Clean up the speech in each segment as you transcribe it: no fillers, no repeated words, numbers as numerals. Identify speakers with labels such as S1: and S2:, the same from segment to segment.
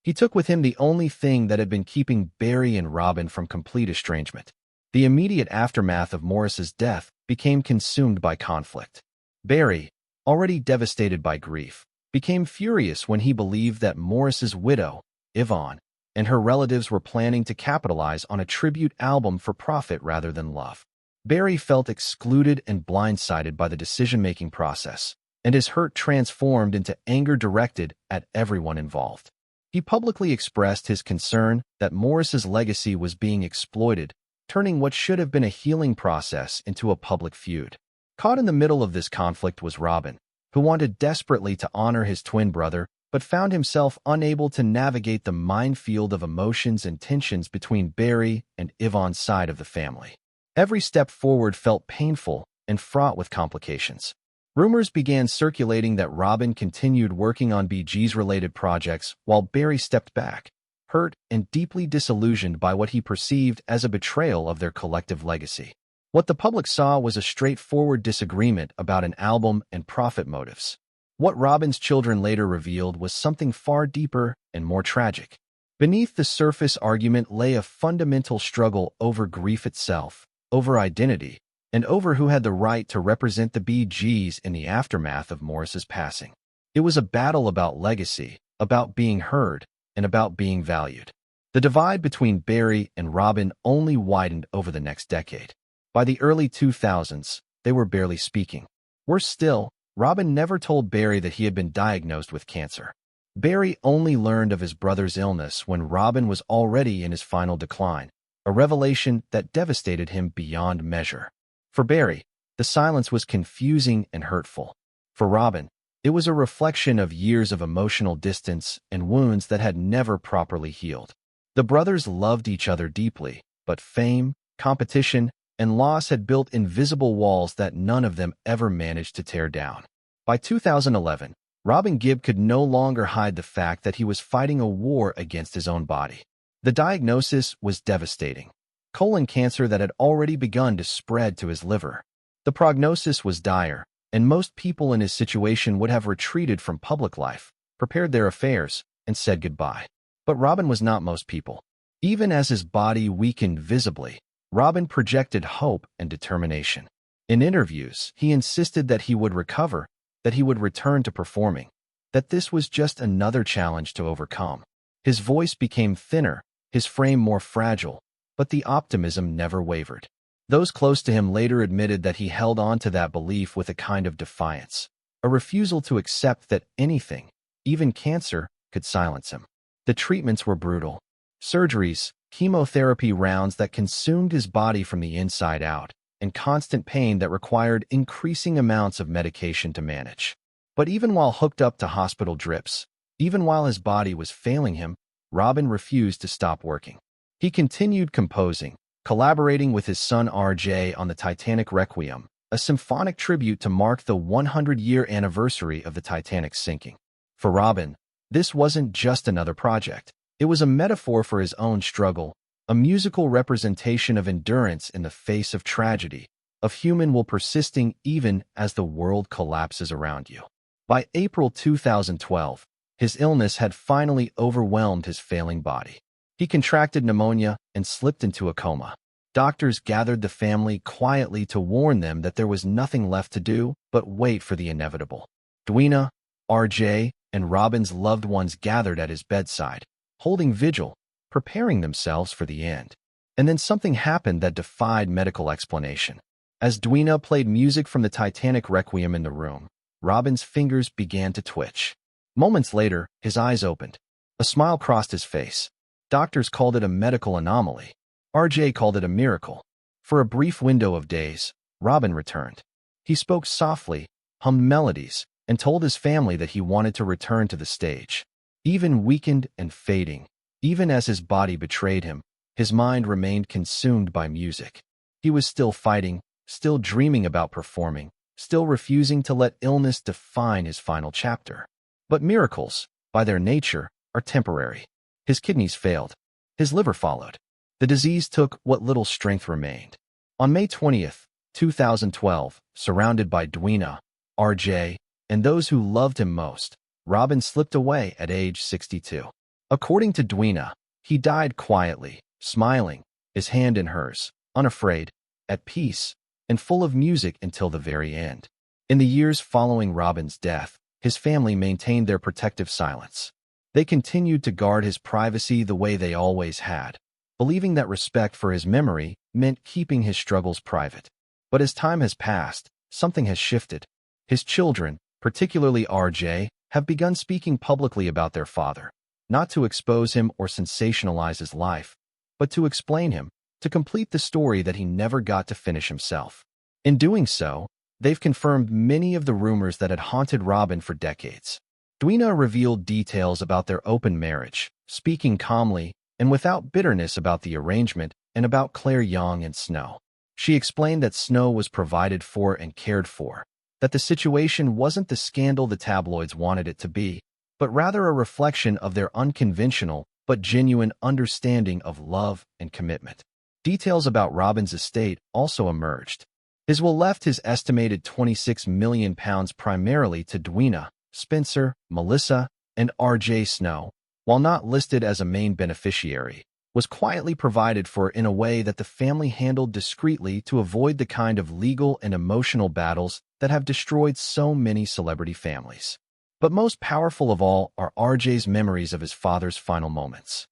S1: He took with him the only thing that had been keeping Barry and Robin from complete estrangement. The immediate aftermath of Morris's death became consumed by conflict. Barry, already devastated by grief, became furious when he believed that Morris's widow, Yvonne, and her relatives were planning to capitalize on a tribute album for profit rather than love. Barry felt excluded and blindsided by the decision-making process, and his hurt transformed into anger directed at everyone involved. He publicly expressed his concern that Morris's legacy was being exploited, turning what should have been a healing process into a public feud. Caught in the middle of this conflict was Robin, who wanted desperately to honor his twin brother, but found himself unable to navigate the minefield of emotions and tensions between Barry and Yvonne's side of the family. Every step forward felt painful and fraught with complications. Rumors began circulating that Robin continued working on BG's-related projects while Barry stepped back, hurt and deeply disillusioned by what he perceived as a betrayal of their collective legacy. What the public saw was a straightforward disagreement about an album and profit motives. What Robin's children later revealed was something far deeper and more tragic. Beneath the surface argument lay a fundamental struggle over grief itself, over identity, and over who had the right to represent the BGs in the aftermath of Morris's passing. It was a battle about legacy, about being heard, and about being valued. The divide between Barry and Robin only widened over the next decade. By the early 2000s, they were barely speaking. Worse still, Robin never told Barry that he had been diagnosed with cancer. Barry only learned of his brother's illness when Robin was already in his final decline, a revelation that devastated him beyond measure. For Barry, the silence was confusing and hurtful. For Robin, it was a reflection of years of emotional distance and wounds that had never properly healed. The brothers loved each other deeply, but fame, competition, and loss had built invisible walls that none of them ever managed to tear down. By 2011, Robin Gibb could no longer hide the fact that he was fighting a war against his own body. The diagnosis was devastating: colon cancer that had already begun to spread to his liver. The prognosis was dire, and most people in his situation would have retreated from public life, prepared their affairs, and said goodbye. But Robin was not most people. Even as his body weakened visibly, Robin projected hope and determination. In interviews, he insisted that he would recover, that he would return to performing, that this was just another challenge to overcome. His voice became thinner, his frame more fragile, but the optimism never wavered. Those close to him later admitted that he held on to that belief with a kind of defiance, a refusal to accept that anything, even cancer, could silence him. The treatments were brutal. Surgeries, chemotherapy rounds that consumed his body from the inside out, and constant pain that required increasing amounts of medication to manage. But even while hooked up to hospital drips, even while his body was failing him, Robin refused to stop working. He continued composing, collaborating with his son RJ on the Titanic Requiem, a symphonic tribute to mark the 100-year anniversary of the Titanic's sinking. For Robin, this wasn't just another project. It was a metaphor for his own struggle, a musical representation of endurance in the face of tragedy, of human will persisting even as the world collapses around you. By April 2012, his illness had finally overwhelmed his failing body. He contracted pneumonia and slipped into a coma. Doctors gathered the family quietly to warn them that there was nothing left to do but wait for the inevitable. Edwina, RJ, and Robin's loved ones gathered at his bedside, holding vigil, preparing themselves for the end. And then something happened that defied medical explanation. As Edwina played music from the Titanic Requiem in the room, Robin's fingers began to twitch. Moments later, his eyes opened. A smile crossed his face. Doctors called it a medical anomaly. RJ called it a miracle. For a brief window of days, Robin returned. He spoke softly, hummed melodies, and told his family that he wanted to return to the stage. Even weakened and fading, even as his body betrayed him, his mind remained consumed by music. He was still fighting, still dreaming about performing, still refusing to let illness define his final chapter. But miracles, by their nature, are temporary. His kidneys failed. His liver followed. The disease took what little strength remained. On May 20th, 2012, surrounded by Edwina, RJ, and those who loved him most, Robin slipped away at age 62. According to Dwina, he died quietly, smiling, his hand in hers, unafraid, at peace, and full of music until the very end. In the years following Robin's death, his family maintained their protective silence. They continued to guard his privacy the way they always had, believing that respect for his memory meant keeping his struggles private. But as time has passed, something has shifted. His children, particularly RJ, have begun speaking publicly about their father, not to expose him or sensationalize his life, but to explain him, to complete the story that he never got to finish himself. In doing so, they've confirmed many of the rumors that had haunted Robin for decades. Dwina revealed details about their open marriage, speaking calmly and without bitterness about the arrangement and about Claire Young and Snow. She explained that Snow was provided for and cared for, that the situation wasn't the scandal the tabloids wanted it to be, but rather a reflection of their unconventional but genuine understanding of love and commitment. Details about Robin's estate also emerged. His will left his estimated £26 million primarily to Dwina, Spencer, Melissa, and R.J. Snow, while not listed as a main beneficiary, was quietly provided for in a way that the family handled discreetly to avoid the kind of legal and emotional battles that have destroyed so many celebrity families. But most powerful of all are R.J.'s memories of his father's final moments.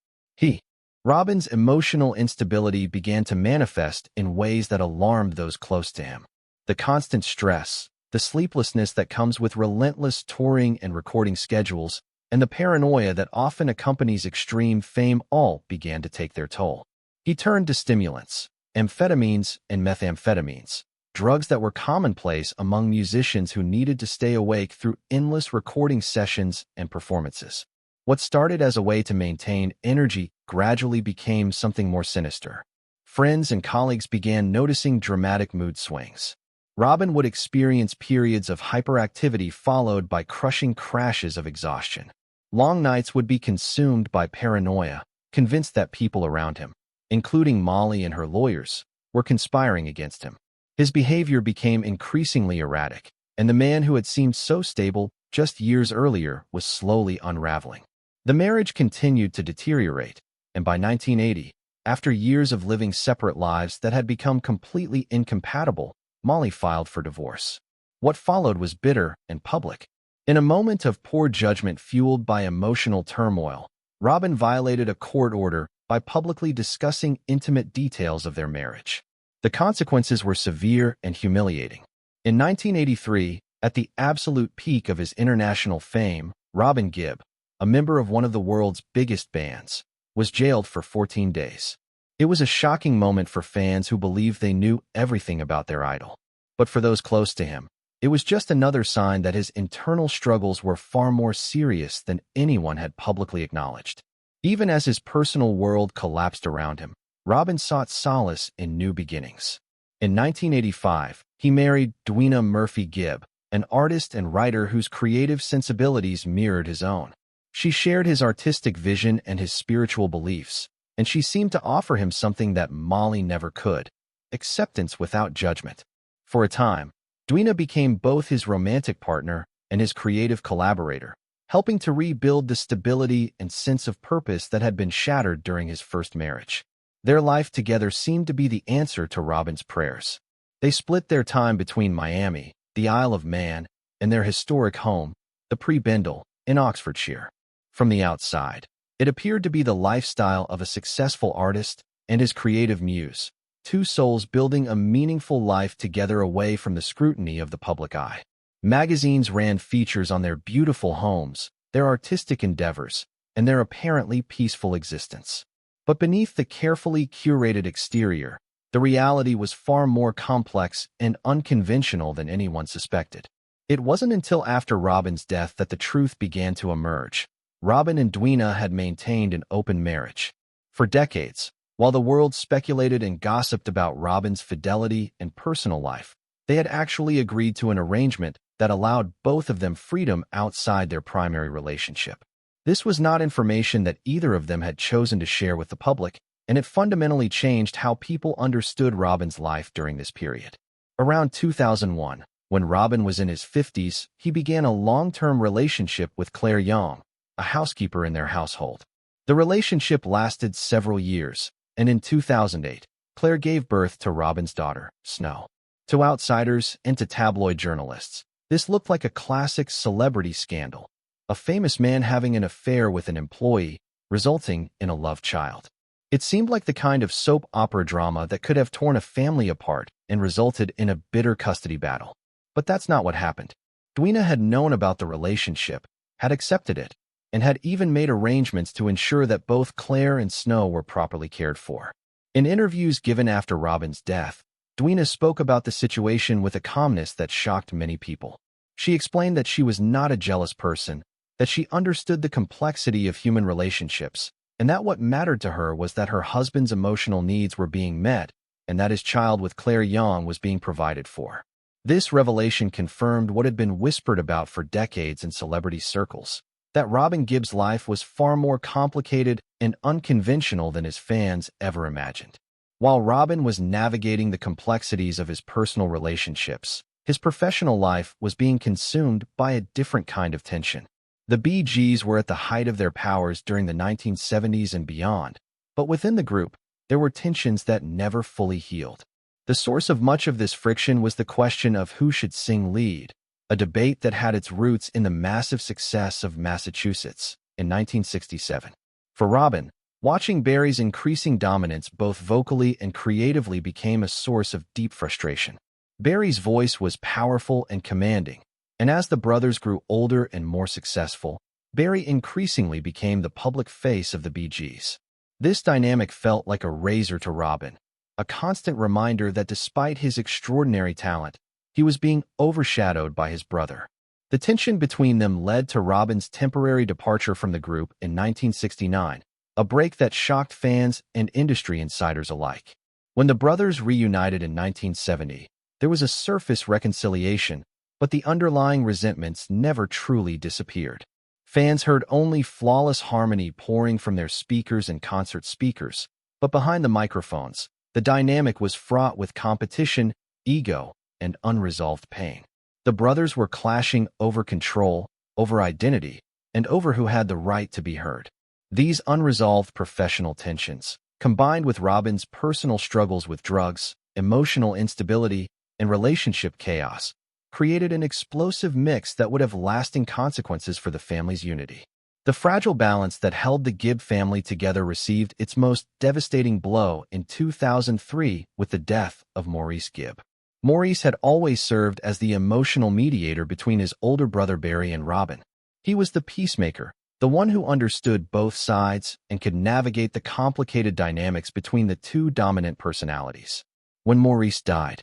S1: Robin's emotional instability began to manifest in ways that alarmed those close to him. The constant stress, the sleeplessness that comes with relentless touring and recording schedules, and the paranoia that often accompanies extreme fame all began to take their toll. He turned to stimulants, amphetamines and methamphetamines, drugs that were commonplace among musicians who needed to stay awake through endless recording sessions and performances. What started as a way to maintain energy gradually became something more sinister. Friends and colleagues began noticing dramatic mood swings. Robin would experience periods of hyperactivity followed by crushing crashes of exhaustion. Long nights would be consumed by paranoia, convinced that people around him, including Molly and her lawyers, were conspiring against him. His behavior became increasingly erratic, and the man who had seemed so stable just years earlier was slowly unraveling. The marriage continued to deteriorate, and by 1980, after years of living separate lives that had become completely incompatible, Molly filed for divorce. What followed was bitter and public. In a moment of poor judgment fueled by emotional turmoil, Robin violated a court order by publicly discussing intimate details of their marriage. The consequences were severe and humiliating. In 1983, at the absolute peak of his international fame, Robin Gibb, a member of one of the world's biggest bands, was jailed for 14 days. It was a shocking moment for fans who believed they knew everything about their idol. But for those close to him, it was just another sign that his internal struggles were far more serious than anyone had publicly acknowledged. Even as his personal world collapsed around him, Robin sought solace in new beginnings. In 1985, he married Dwina Murphy Gibb, an artist and writer whose creative sensibilities mirrored his own. She shared his artistic vision and his spiritual beliefs, and she seemed to offer him something that Molly never could: acceptance without judgment. For a time, Dwina became both his romantic partner and his creative collaborator, helping to rebuild the stability and sense of purpose that had been shattered during his first marriage. Their life together seemed to be the answer to Robin's prayers. They split their time between Miami, the Isle of Man, and their historic home, the Prebendal, in Oxfordshire. From the outside, it appeared to be the lifestyle of a successful artist and his creative muse, two souls building a meaningful life together away from the scrutiny of the public eye. Magazines ran features on their beautiful homes, their artistic endeavors, and their apparently peaceful existence. But beneath the carefully curated exterior, the reality was far more complex and unconventional than anyone suspected. It wasn't until after Robin's death that the truth began to emerge. Robin and Dwina had maintained an open marriage. For decades, while the world speculated and gossiped about Robin's fidelity and personal life, they had actually agreed to an arrangement that allowed both of them freedom outside their primary relationship. This was not information that either of them had chosen to share with the public, and it fundamentally changed how people understood Robin's life during this period. Around 2001, when Robin was in his 50s, he began a long-term relationship with Claire Young, a housekeeper in their household. The relationship lasted several years, and in 2008, Claire gave birth to Robin's daughter, Snow. To outsiders and to tabloid journalists, this looked like a classic celebrity scandal, a famous man having an affair with an employee, resulting in a love child. It seemed like the kind of soap opera drama that could have torn a family apart and resulted in a bitter custody battle. But that's not what happened. Dwina had known about the relationship, had accepted it, and had even made arrangements to ensure that both Claire and Snow were properly cared for. In interviews given after Robin's death, Dwina spoke about the situation with a calmness that shocked many people. She explained that she was not a jealous person, that she understood the complexity of human relationships, and that what mattered to her was that her husband's emotional needs were being met and that his child with Claire Young was being provided for. This revelation confirmed what had been whispered about for decades in celebrity circles, that Robin Gibb's life was far more complicated and unconventional than his fans ever imagined. While Robin was navigating the complexities of his personal relationships, his professional life was being consumed by a different kind of tension. The Bee Gees were at the height of their powers during the 1970s and beyond, but within the group, there were tensions that never fully healed. The source of much of this friction was the question of who should sing lead, a debate that had its roots in the massive success of Massachusetts in 1967. For Robin, watching Barry's increasing dominance both vocally and creatively became a source of deep frustration. Barry's voice was powerful and commanding, and as the brothers grew older and more successful, Barry increasingly became the public face of the Bee Gees. This dynamic felt like a razor to Robin, a constant reminder that despite his extraordinary talent, he was being overshadowed by his brother. The tension between them led to Robin's temporary departure from the group in 1969, a break that shocked fans and industry insiders alike. When the brothers reunited in 1970, there was a surface reconciliation, but the underlying resentments never truly disappeared. Fans heard only flawless harmony pouring from their speakers and concert speakers, but behind the microphones, the dynamic was fraught with competition, ego, and unresolved pain. The brothers were clashing over control, over identity, and over who had the right to be heard. These unresolved professional tensions, combined with Robin's personal struggles with drugs, emotional instability, and relationship chaos, created an explosive mix that would have lasting consequences for the family's unity. The fragile balance that held the Gibb family together received its most devastating blow in 2003 with the death of Maurice Gibb. Maurice had always served as the emotional mediator between his older brother Barry and Robin. He was the peacemaker, the one who understood both sides and could navigate the complicated dynamics between the two dominant personalities. When Maurice died,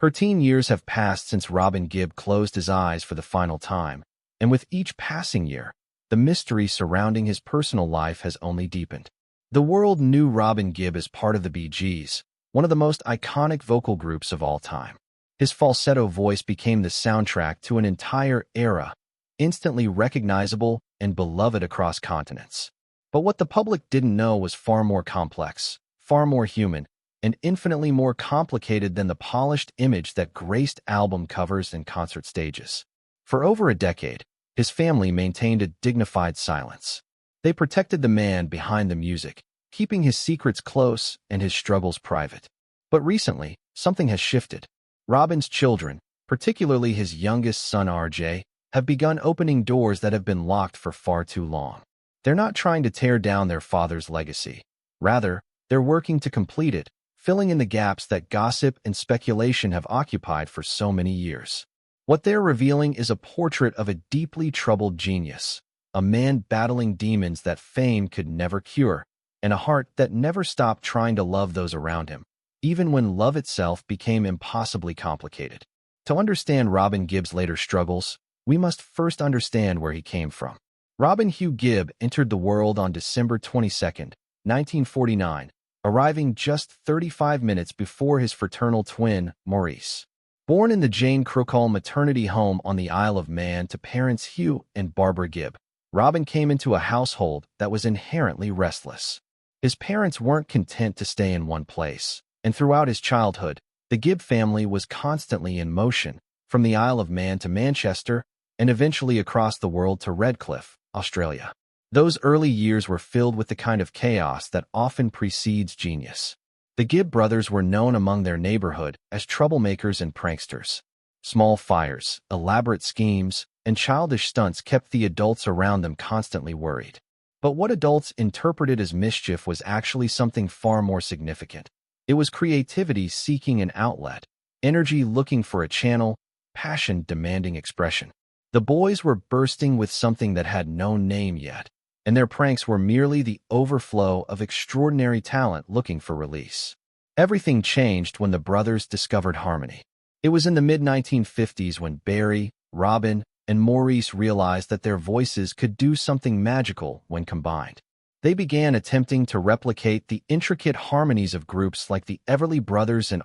S1: her teen years have passed since Robin Gibb closed his eyes for the final time, and with each passing year, the mystery surrounding his personal life has only deepened. The world knew Robin Gibb as part of the Bee Gees, one of the most iconic vocal groups of all time. His falsetto voice became the soundtrack to an entire era, instantly recognizable and beloved across continents. But what the public didn't know was far more complex, far more human, and infinitely more complicated than the polished image that graced album covers and concert stages. For over a decade, his family maintained a dignified silence. They protected the man behind the music, keeping his secrets close and his struggles private. But recently, something has shifted. Robin's children, particularly his youngest son RJ, have begun opening doors that have been locked for far too long. They're not trying to tear down their father's legacy. Rather, they're working to complete it, filling in the gaps that gossip and speculation have occupied for so many years. What they're revealing is a portrait of a deeply troubled genius, a man battling demons that fame could never cure, and a heart that never stopped trying to love those around him, even when love itself became impossibly complicated. To understand Robin Gibb's later struggles, we must first understand where he came from. Robin Hugh Gibb entered the world on December 22, 1949, arriving just 35 minutes before his fraternal twin, Maurice. Born in the Jane Crookall maternity home on the Isle of Man to parents Hugh and Barbara Gibb, Robin came into a household that was inherently restless. His parents weren't content to stay in one place, and throughout his childhood, the Gibb family was constantly in motion, from the Isle of Man to Manchester, and eventually across the world to Redcliffe, Australia. Those early years were filled with the kind of chaos that often precedes genius. The Gibb brothers were known among their neighborhood as troublemakers and pranksters. Small fires, elaborate schemes, and childish stunts kept the adults around them constantly worried. But what adults interpreted as mischief was actually something far more significant. It was creativity seeking an outlet, energy looking for a channel, passion demanding expression. The boys were bursting with something that had no name yet, and their pranks were merely the overflow of extraordinary talent looking for release. Everything changed when the brothers discovered harmony. It was in the mid-1950s when Barry, Robin, and Maurice realized that their voices could do something magical when combined. They began attempting to replicate the intricate harmonies of groups like the Everly Brothers and